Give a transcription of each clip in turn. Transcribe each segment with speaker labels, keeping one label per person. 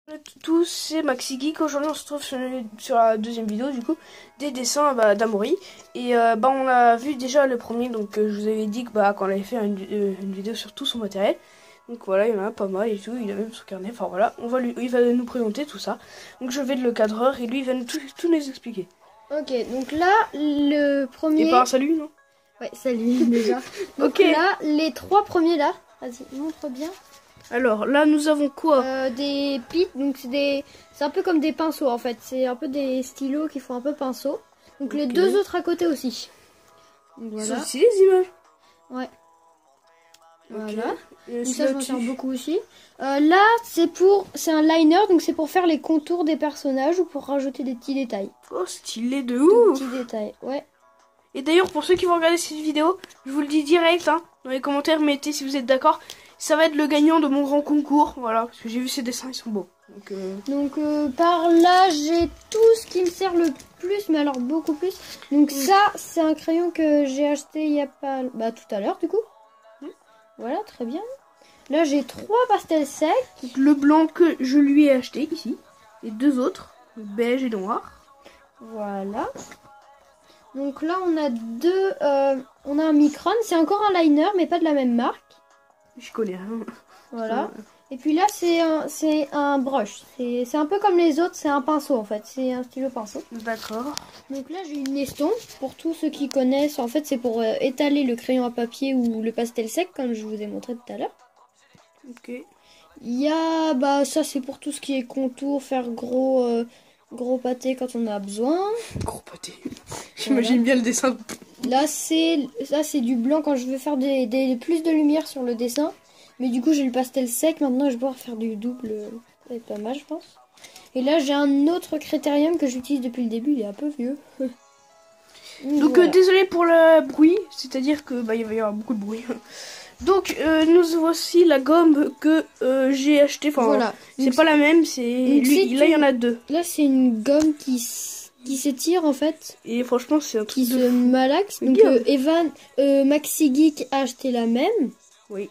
Speaker 1: Salut à tous, c'est Maxi Geek. Aujourd'hui on se retrouve sur la deuxième vidéo du coup des dessins d'Amaury. Et on a vu déjà le premier, donc je vous avais dit que quand on avait fait une vidéo sur tout son matériel. Donc voilà, il y en a pas mal et tout, il a même son carnet, enfin voilà, il va nous présenter tout ça. Donc je vais être le cadreur et lui il va tout nous expliquer.
Speaker 2: Ok, donc là le premier...
Speaker 1: Et pas un salut, non?
Speaker 2: Ouais, salut déjà. Donc
Speaker 1: ok.
Speaker 2: Là, les trois premiers là, vas-y, montre bien.
Speaker 1: Alors là nous avons quoi?
Speaker 2: Des pits, donc c'est un peu comme des pinceaux en fait. C'est un peu des stylos qui font un peu pinceau. Donc les deux autres à côté aussi. Donc, voilà.
Speaker 1: C'est aussi les images.
Speaker 2: Ouais.
Speaker 1: Okay.
Speaker 2: Voilà.
Speaker 1: Et
Speaker 2: donc ça je m'en sers beaucoup aussi. Là c'est un liner, donc c'est pour faire les contours des personnages ou pour rajouter des petits détails.
Speaker 1: Oh stylé de ouf.
Speaker 2: Des petits détails, ouais.
Speaker 1: Et d'ailleurs pour ceux qui vont regarder cette vidéo, je vous le dis direct, hein, dans les commentaires, mettez si vous êtes d'accord. Ça va être le gagnant de mon grand concours, voilà, parce que j'ai vu ses dessins, ils sont beaux.
Speaker 2: Donc par là, j'ai tout ce qui me sert le plus, mais alors beaucoup plus. Donc ça, c'est un crayon que j'ai acheté il y a pas... tout à l'heure du coup. Voilà, très bien. Là, j'ai 3 pastels secs.
Speaker 1: Le blanc que je lui ai acheté ici, et 2 autres, le beige et le noir.
Speaker 2: Voilà. Donc là, on a on a un Micron, c'est encore un liner, mais pas de la même marque.
Speaker 1: Je connais rien.
Speaker 2: Voilà. Et puis là, c'est un brush. C'est un peu comme les autres, c'est un pinceau en fait. C'est un stylo pinceau.
Speaker 1: D'accord.
Speaker 2: Donc là, j'ai une estompe. Pour tous ceux qui connaissent, en fait, c'est pour étaler le crayon à papier ou le pastel sec, comme je vous ai montré tout à l'heure.
Speaker 1: Ok.
Speaker 2: Il y a, ça c'est pour tout ce qui est contour, faire gros pâté quand on a besoin.
Speaker 1: Gros pâté. J'imagine bien le dessin.
Speaker 2: Là, c'est du blanc quand je veux faire plus de lumière sur le dessin. Mais du coup, j'ai le pastel sec. Maintenant, je vais pouvoir faire du double. Ça va être pas mal, je pense. Et là, j'ai un autre critérium que j'utilise depuis le début. Il est un peu vieux.
Speaker 1: Donc, voilà. Désolé pour le bruit. C'est-à-dire que il va y avoir beaucoup de bruit. Donc, nous voici la gomme que j'ai achetée. Enfin, voilà. C'est pas la même. Là, il y en a 2.
Speaker 2: Là, c'est une gomme qui s'étire en fait.
Speaker 1: Et franchement, c'est un truc
Speaker 2: qui se malaxe. Donc, Maxi Geek a acheté la même.
Speaker 1: Oui.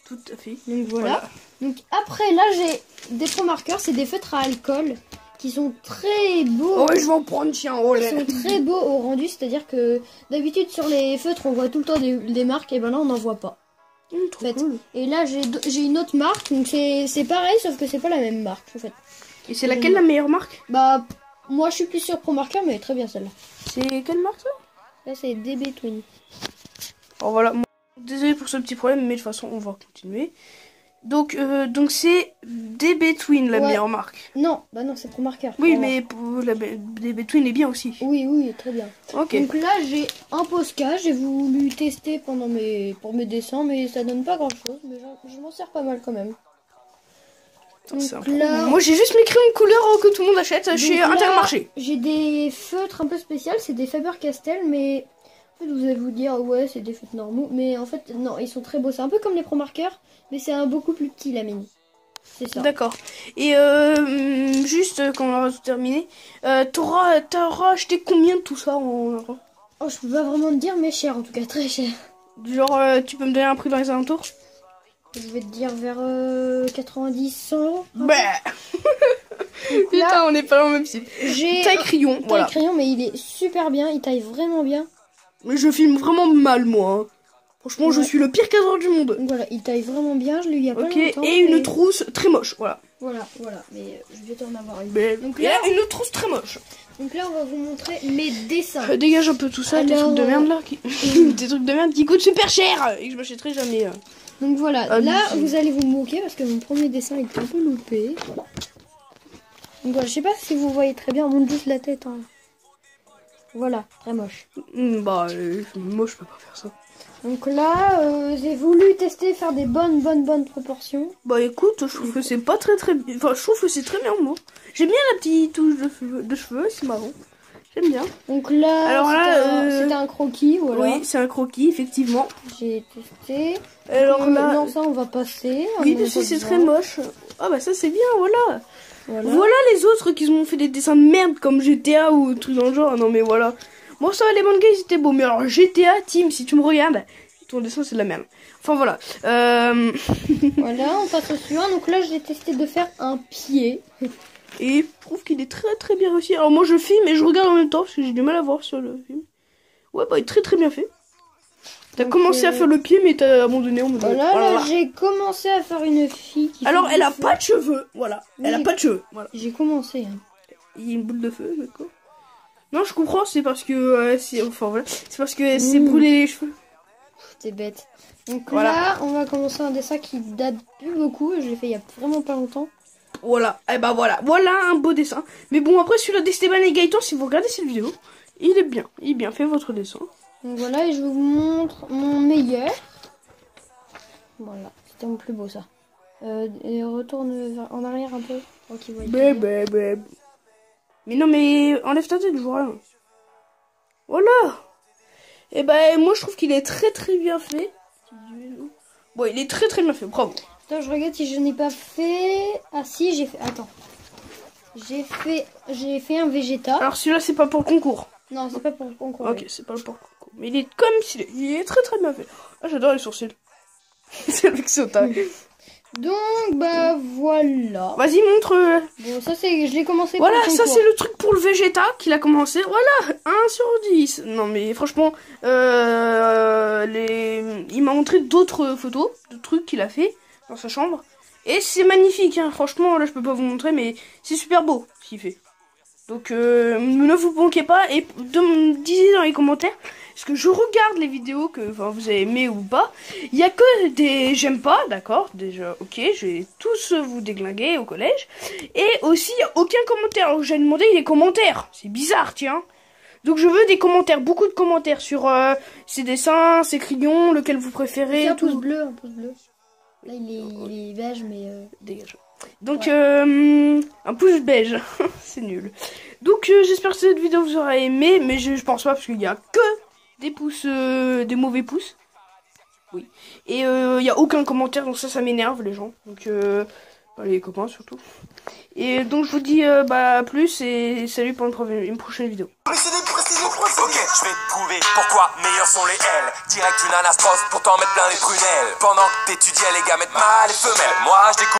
Speaker 1: Tout à fait.
Speaker 2: Donc voilà. Donc après là j'ai des faux marqueurs, c'est des feutres à alcool qui sont très beaux.
Speaker 1: Oh ouais, je vais en prendre tiens. Oh là.
Speaker 2: Ils sont très beaux au rendu, c'est-à-dire que d'habitude sur les feutres on voit tout le temps des marques et ben là on n'en voit pas.
Speaker 1: Trop cool.
Speaker 2: Et là j'ai une autre marque, donc c'est pareil sauf que c'est pas la même marque en fait.
Speaker 1: Et c'est laquelle la meilleure marque?
Speaker 2: Moi je suis plus sur Pro Marker mais très bien celle-là.
Speaker 1: C'est quelle marque ça?
Speaker 2: Là c'est DB Twin.
Speaker 1: Alors voilà. Désolé pour ce petit problème, mais de toute façon, on va continuer. Donc c'est DB Twin, la meilleure marque.
Speaker 2: Non, non, c'est Pro Marker.
Speaker 1: Oui, mais la DB Twin est bien aussi.
Speaker 2: Oui, très bien.
Speaker 1: Ok.
Speaker 2: Donc là, j'ai un Posca. J'ai voulu tester pour mes dessins, mais ça donne pas grand-chose. Mais je m'en sers pas mal quand même.
Speaker 1: Donc là... Moi, j'ai juste m'écrit une couleur que tout le monde achète chez Intermarché.
Speaker 2: J'ai des feutres un peu spéciaux. C'est des Faber-Castell, mais... Vous allez vous dire, ouais, c'est des feutres normaux. Mais en fait, non, ils sont très beaux. C'est un peu comme les Pro Markers, mais c'est un beaucoup plus petit, la mine. C'est ça.
Speaker 1: D'accord. Et juste quand on aura tout terminé, t'auras acheté combien de tout ça en euros?
Speaker 2: Oh, je peux pas vraiment te dire, mais cher en tout cas, très cher.
Speaker 1: Genre, tu peux me donner un prix dans les alentours?
Speaker 2: Je vais te dire vers 90, 100 euros.
Speaker 1: Bah putain, on est pas dans le même site. J'ai taille crayon, voilà.
Speaker 2: Taille crayon, mais il est super bien, il taille vraiment bien.
Speaker 1: Mais je filme vraiment mal, moi. Hein. Franchement, je suis le pire cadreur du monde.
Speaker 2: Donc voilà, il taille vraiment bien, je l'ai eu il y a pas longtemps.
Speaker 1: Et une trousse très moche, voilà.
Speaker 2: Voilà, mais je vais t'en avoir une.
Speaker 1: Donc là, une trousse très moche.
Speaker 2: Donc là, on va vous montrer mes dessins.
Speaker 1: Dégage un peu tout ça, des trucs de merde là. Des trucs de merde qui coûtent super cher et que je m'achèterai jamais.
Speaker 2: Donc voilà, là, vous allez vous moquer parce que mon premier dessin est un peu loupé. Donc voilà, je sais pas si vous voyez très bien, on monte juste la tête. Hein. Voilà, très moche.
Speaker 1: Moi je peux pas faire ça.
Speaker 2: Donc là, j'ai voulu tester faire des bonnes proportions.
Speaker 1: Bah écoute, je trouve que c'est pas très bien. Enfin, je trouve que c'est très bien moi. J'aime bien la petite touche de cheveux, c'est marrant. J'aime bien.
Speaker 2: Donc là, c'était un croquis, voilà.
Speaker 1: Oui, c'est un croquis, effectivement.
Speaker 2: J'ai testé.
Speaker 1: Alors là...
Speaker 2: Non, ça on va passer.
Speaker 1: Oui, parce que c'est très moche. Ah bah ça c'est bien, voilà. Voilà les autres qui ont fait des dessins de merde comme GTA ou trucs dans le genre. Non mais voilà. Moi ça va, les mangas ils étaient beaux. Mais alors GTA, Team, si tu me regardes, ton dessin c'est de la merde. Enfin voilà.
Speaker 2: Voilà, on passe au suivant. Donc là, j'ai testé de faire un pied.
Speaker 1: Et je trouve qu'il est très très bien réussi. Alors moi je filme et je regarde en même temps parce que j'ai du mal à voir sur le film. Ouais, bah il est très très bien fait. T'as commencé à faire le pied mais t'as abandonné en mode.
Speaker 2: Voilà, là j'ai commencé à faire une fille qui
Speaker 1: alors elle a pas de cheveux, voilà.
Speaker 2: Oui,
Speaker 1: elle a pas de cheveux, voilà.
Speaker 2: J'ai commencé. Hein.
Speaker 1: Il y a une boule de feu, d'accord. Non, je comprends, c'est parce que c'est enfin voilà, c'est parce que elle s'est brûlé les cheveux.
Speaker 2: T'es bête. Donc là, on va commencer un dessin qui date plus beaucoup. Je l'ai fait il y a vraiment pas longtemps.
Speaker 1: Voilà, et bah voilà, voilà un beau dessin. Mais bon, après celui-là d'Esteban et Gaëtan, si vous regardez cette vidéo, il est bien fait votre dessin.
Speaker 2: Donc voilà, et je vous montre mon meilleur. Voilà, c'était mon plus beau ça. Et retourne en arrière un peu.
Speaker 1: Mais non, mais enlève ta tête, je vois rien. Voilà. Et ben moi je trouve qu'il est très très bien fait. Bon, il est très très bien fait, bravo.
Speaker 2: Attends, je regarde si je n'ai pas fait. Ah si, j'ai fait. Attends. J'ai fait un Vegeta.
Speaker 1: Alors celui-là c'est pas pour le concours.
Speaker 2: Non, c'est pas pour le concours.
Speaker 1: Ok, c'est pas pour le concours. Mais il est comme s'il est. Il est très très bien fait. Ah, j'adore les sourcils. C'est avec ça.
Speaker 2: Donc bah voilà.
Speaker 1: Vas-y, montre.
Speaker 2: Bon, ça c'est. Je l'ai commencé.
Speaker 1: Voilà, ça c'est le truc pour le Vegeta qu'il a commencé. Voilà, 1/10. Non mais franchement, il m'a montré d'autres photos, de trucs qu'il a fait dans sa chambre. Et c'est magnifique, hein. Franchement, là je peux pas vous montrer, mais c'est super beau ce qu'il fait. Donc ne vous manquez pas et disez dans les commentaires, parce que je regarde les vidéos que vous avez aimé ou pas. Il y a que des j'aime pas, d'accord, déjà, ok, je vais tous vous déglinguer au collège. Et aussi, il n'y a aucun commentaire. Alors j'ai demandé les commentaires, c'est bizarre, tiens. Donc je veux des commentaires, beaucoup de commentaires sur ces dessins, ces crayons, lequel vous préférez.
Speaker 2: Un pouce bleu, un pouce bleu. Là il est beige mais...
Speaker 1: Dégage. Donc un pouce beige, c'est nul. Donc j'espère que cette vidéo vous aura aimé, mais je pense pas parce qu'il y a que des pouces, des mauvais pouces. Oui. Et il y a aucun commentaire, donc ça m'énerve les gens. Donc les copains surtout. Et donc je vous dis à plus et salut pour une prochaine vidéo.
Speaker 3: Ok, je vais te prouver pourquoi meilleurs sont les L. Direct une anastrose pour t'en mettre plein les prunelles. Pendant que t'étudiais les gars mettent mal les femelles. Moi je découvre